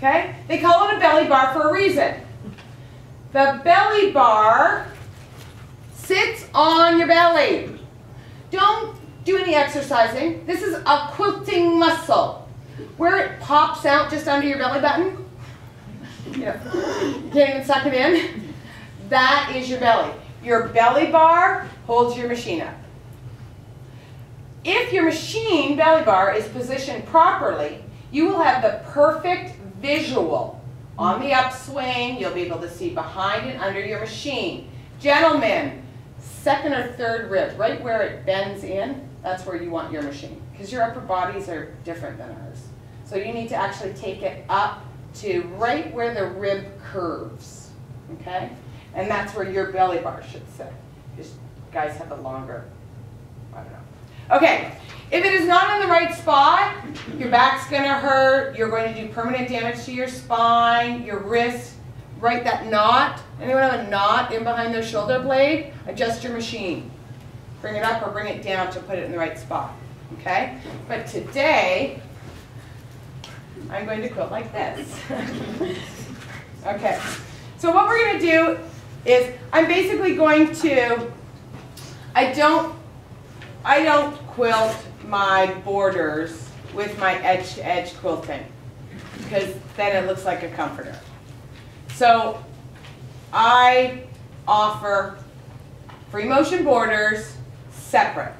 Okay? They call it a belly bar for a reason. The belly bar sits on your belly. Don't do any exercising. This is a quilting muscle. Where it pops out just under your belly button, you can't even suck it in, that is your belly. Your belly bar holds your machine up. If your machine belly bar is positioned properly, you will have the perfect visual. On the upswing, you'll be able to see behind and under your machine. Gentlemen, second or third rib, right where it bends in, that's where you want your machine. Because your upper bodies are different than ours. So you need to actually take it up to right where the rib curves. Okay? And that's where your belly bar should sit. Because guys have a longer, I don't know. Okay, if it is not in the right spot, your back's going to hurt, you're going to do permanent damage to your spine, your wrist, right that knot. Anyone have a knot in behind their shoulder blade? Adjust your machine. Bring it up or bring it down to put it in the right spot. Okay? But today, I'm going to quilt like this. Okay. So what we're going to do is I'm basically going to, I don't quilt my borders with my edge-to-edge quilting because then it looks like a comforter. So I offer free motion borders separate,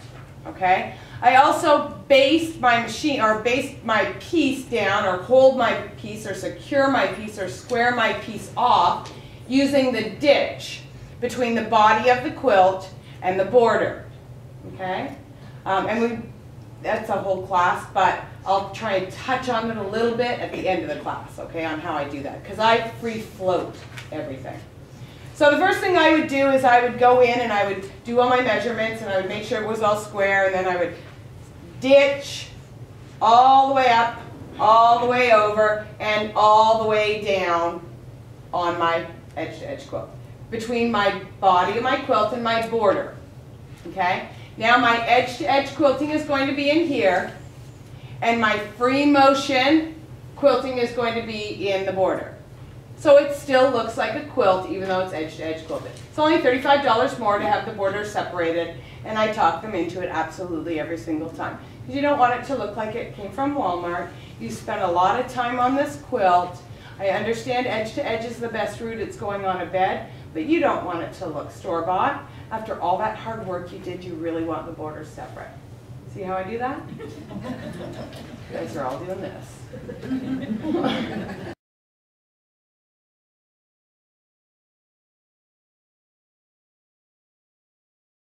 okay? I also base my machine or base my piece down or hold my piece or secure my piece or square my piece off using the ditch between the body of the quilt and the border, okay? That's a whole class, but I'll try and touch on it a little bit at the end of the class, okay, on how I do that, because I free float everything. So the first thing I would do is I would go in and I would do all my measurements and I would make sure it was all square, and then I would ditch all the way up, all the way over, and all the way down on my edge-to-edge quilt, between my body of my quilt and my border, okay? Now my edge-to-edge quilting is going to be in here, and my free motion quilting is going to be in the border. So it still looks like a quilt even though it's edge-to-edge quilted. It's only $35 more to have the borders separated, and I talk them into it absolutely every single time. Because you don't want it to look like it came from Walmart. You spent a lot of time on this quilt. I understand edge-to-edge is the best route, it's going on a bed, but you don't want it to look store-bought. After all that hard work you did, you really want the borders separate. See how I do that? You guys are all doing this.